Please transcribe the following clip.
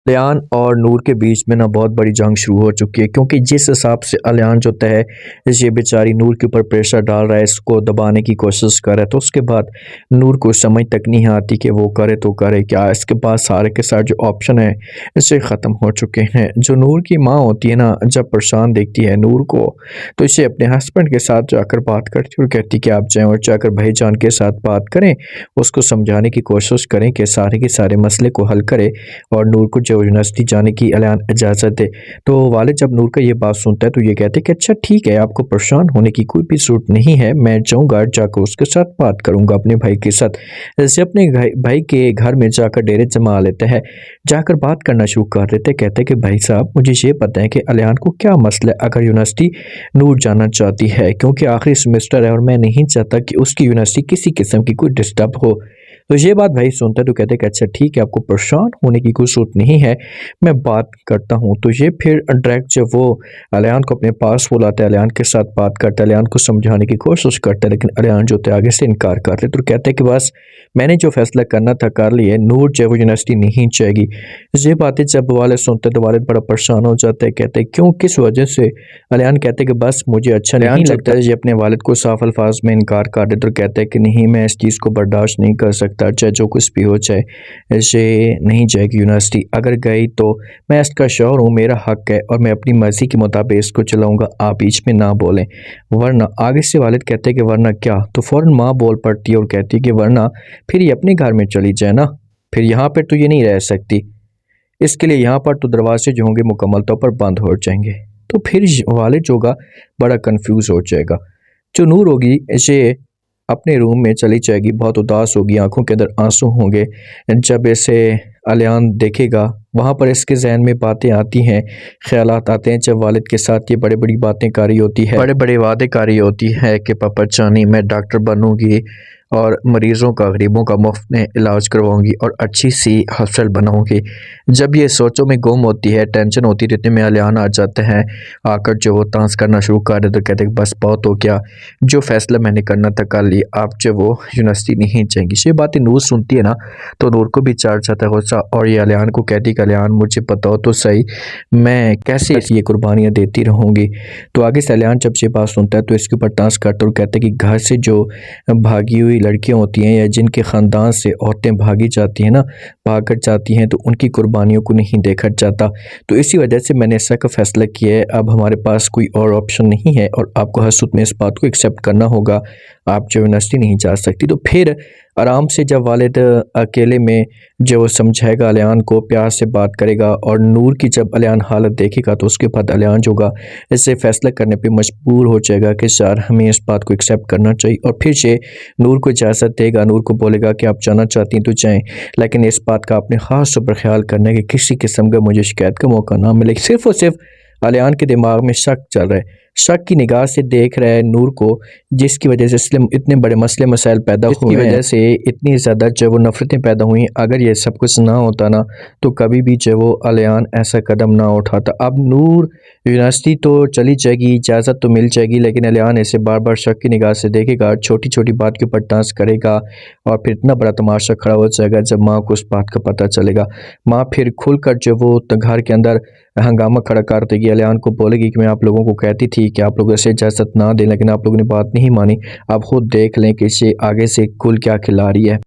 अलियान और नूर के बीच में ना बहुत बड़ी जंग शुरू हो चुकी है, क्योंकि जिस हिसाब से अलियान जो है ये बेचारी नूर के ऊपर प्रेशर डाल रहा है, इसको दबाने की कोशिश कर रहा है। तो उसके बाद नूर को समझ तक नहीं आती कि वो करे तो करे क्या। इसके बाद सारे के सारे जो ऑप्शन है इसे ख़त्म हो चुके हैं। जो नूर की माँ होती है ना, जब परेशान देखती है नूर को तो इसे अपने हस्बैंड के साथ जाकर बात करती है और कहती कि आप जाएँ और जाकर भाईजान के साथ बात करें, उसको समझाने की कोशिश करें कि सारे के सारे मसले को हल करे और नूर को यूनिवर्सिटी जाने की अलियान इजाज़त दे। तो वालिद जब नूर का ये बात सुनता है तो ये कहते हैं कि अच्छा ठीक है, आपको परेशान होने की कोई भी ज़रूरत नहीं है, मैं जाऊँगा, जाकर उसके साथ बात करूँगा अपने भाई के साथ। ऐसे अपने भाई के घर में जाकर डेरे जमा लेता है, जाकर बात करना शुरू कर देते हैं। कहते हैं कि भाई साहब, मुझे ये पता है कि अलियान को क्या मसला है, अगर यूनिवर्सिटी नूर जाना चाहती है, क्योंकि आखिरी सेमेस्टर है और मैं नहीं चाहता कि उसकी यूनिवर्सिटी किसी किस्म की कोई डिस्टर्ब हो। तो ये बात भाई सुनता है तो कहते हैं कि अच्छा ठीक है, आपको परेशान होने की कोई ज़रूरत नहीं है, मैं बात करता हूँ। तो ये फिर डायरेक्ट जब वो अलियान को अपने पास बुलाता है, अलियान के साथ बात करता है, अलियान को समझाने की कोशिश करता है, लेकिन अलियान जो है आगे से इनकार कर रहे। तो कहते हैं कि बस मैंने जो फैसला करना था कर लिया, नूर जो वो यूनिवर्सिटी नहीं जाएगी। ये बातें जब वालिद सुनते हैं तो वालिद बड़ा परेशान हो जाता है, कहते हैं क्यों, किस वजह से। अलियान कहते हैं कि बस मुझे अच्छा नहीं लगता है। ये अपने वालिद को साफ अल्फाज में इनकार कर दे तो कहते हैं कि नहीं, मैं इस चीज़ को बर्दाश्त नहीं कर सकता, चाहे जो कुछ भी हो, चाहे ऐसे नहीं जाएगी यूनिवर्सिटी। अगर गई तो मैं इसका शौहर हूँ, मेरा हक है और मैं अपनी मर्ज़ी के मुताबिक इसको चलाऊँगा, आप बीच में ना बोलें। वरना आगे से वालिद कहते हैं कि वरना क्या। तो फ़ौरन माँ बोल पड़ती है और कहती है कि वरना फिर ये अपने घर में चली जाए ना, फिर यहाँ पर तो ये नहीं रह सकती, इसके लिए यहाँ पर तो दरवाजे जो होंगे मुकम्मल तौर पर बंद हो जाएंगे। तो फिर वालिद जो होगा बड़ा कंफ्यूज हो जाएगा। जो नूर होगी इसे अपने रूम में चली जाएगी, बहुत उदास होगी, आंखों के अंदर आंसू होंगे। जब इसे अलियान देखेगा वहाँ पर इसके जहन में बातें आती हैं, ख्यालात आते हैं। जब वालिद के साथ ये बड़े बड़ी बातें कर रही होती है, बड़े बड़े वादे कर रही होती है कि पापा जानी मैं डॉक्टर बनूंगी और मरीज़ों का, गरीबों का मुफ्त में इलाज करवाऊंगी और अच्छी सी हॉस्पिटल बनाऊंगी। जब ये सोचों में गुम होती है, टेंशन होती रहती है, में अलियान आ जाते हैं, आकर जो वो तांस करना शुरू कर देते, तो कहते हैं बस बहुत हो गया, जो फैसला मैंने करना था कर लिया, आप जो वो यूनिवर्सिटी नहीं जाएंगी। ये बातें नूर सुनती है ना, तो नूर को भी चढ़ जाता है गुस्सा और ये अलियान को कहती है कि अलियान मुझे बताओ तो सही, मैं कैसे ये कुर्बानियाँ देती रहूँगी। तो आगे से अलियान जब ये बात सुनता है तो इसके ऊपर तांस करता है और कहता है कि घर से जो भागी हुई लड़कियां होती हैं या जिनके ख़ानदान से औरतें भागी जाती हैं ना, भाग कर जाती हैं, तो उनकी कुर्बानियों को नहीं देखा जाता। तो इसी वजह से मैंने ऐसा का फ़ैसला किया है, अब हमारे पास कोई और ऑप्शन नहीं है और आपको हर सूरत में इस बात को एक्सेप्ट करना होगा, आप जो यूनिवर्सिटी नहीं जा सकती। तो फिर आराम से जब वालिद अकेले में जो वो समझाएगा, अलियान को प्यार से बात करेगा और नूर की जब अलियान हालत देखेगा तो उसके बाद अलियान जो होगा इससे फ़ैसला करने पे मजबूर हो जाएगा कि यार हमें इस बात को एक्सेप्ट करना चाहिए। और फिर से नूर को इजाज़त देगा, नूर को बोलेगा कि आप जाना चाहती हैं तो जाएँ, लेकिन इस बात का आपने ख़ास तौर पर ख्याल करना है कि किसी किस्म का मुझे शिकायत का मौका ना मिले। सिर्फ़ और सिर्फ अलियान के दिमाग में शक चल रहा है, शक की निगाह से देख रहा है नूर को, जिसकी वजह से इतने बड़े मसले मसाइल पैदा हुए, जिसकी वजह से इतनी ज़्यादा जो वो नफ़रतें पैदा हुई। अगर ये सब कुछ ना होता ना तो कभी भी जो वो अलियान ऐसा कदम ना उठाता। अब नूर यूनिवर्सिटी तो चली जाएगी, इजाज़त तो मिल जाएगी, लेकिन अलियान ऐसे बार बार शक की निगाह से देखेगा, छोटी छोटी बात के ऊपर डांस करेगा और फिर इतना बड़ा तमाशा खड़ा हो जाएगा जब माँ को उस बात का पता चलेगा। माँ फिर खुल कर जो वो घर के अंदर हंगामा खड़ा कर देगी, अलियान को बोलेगी कि मैं आप लोगों को कहती थी कि आप लोग ऐसे इजाज़त ना दें, लेकिन आप लोगों ने बात नहीं मानी, आप खुद देख लें कि इसे आगे से कुल क्या खिला रही है।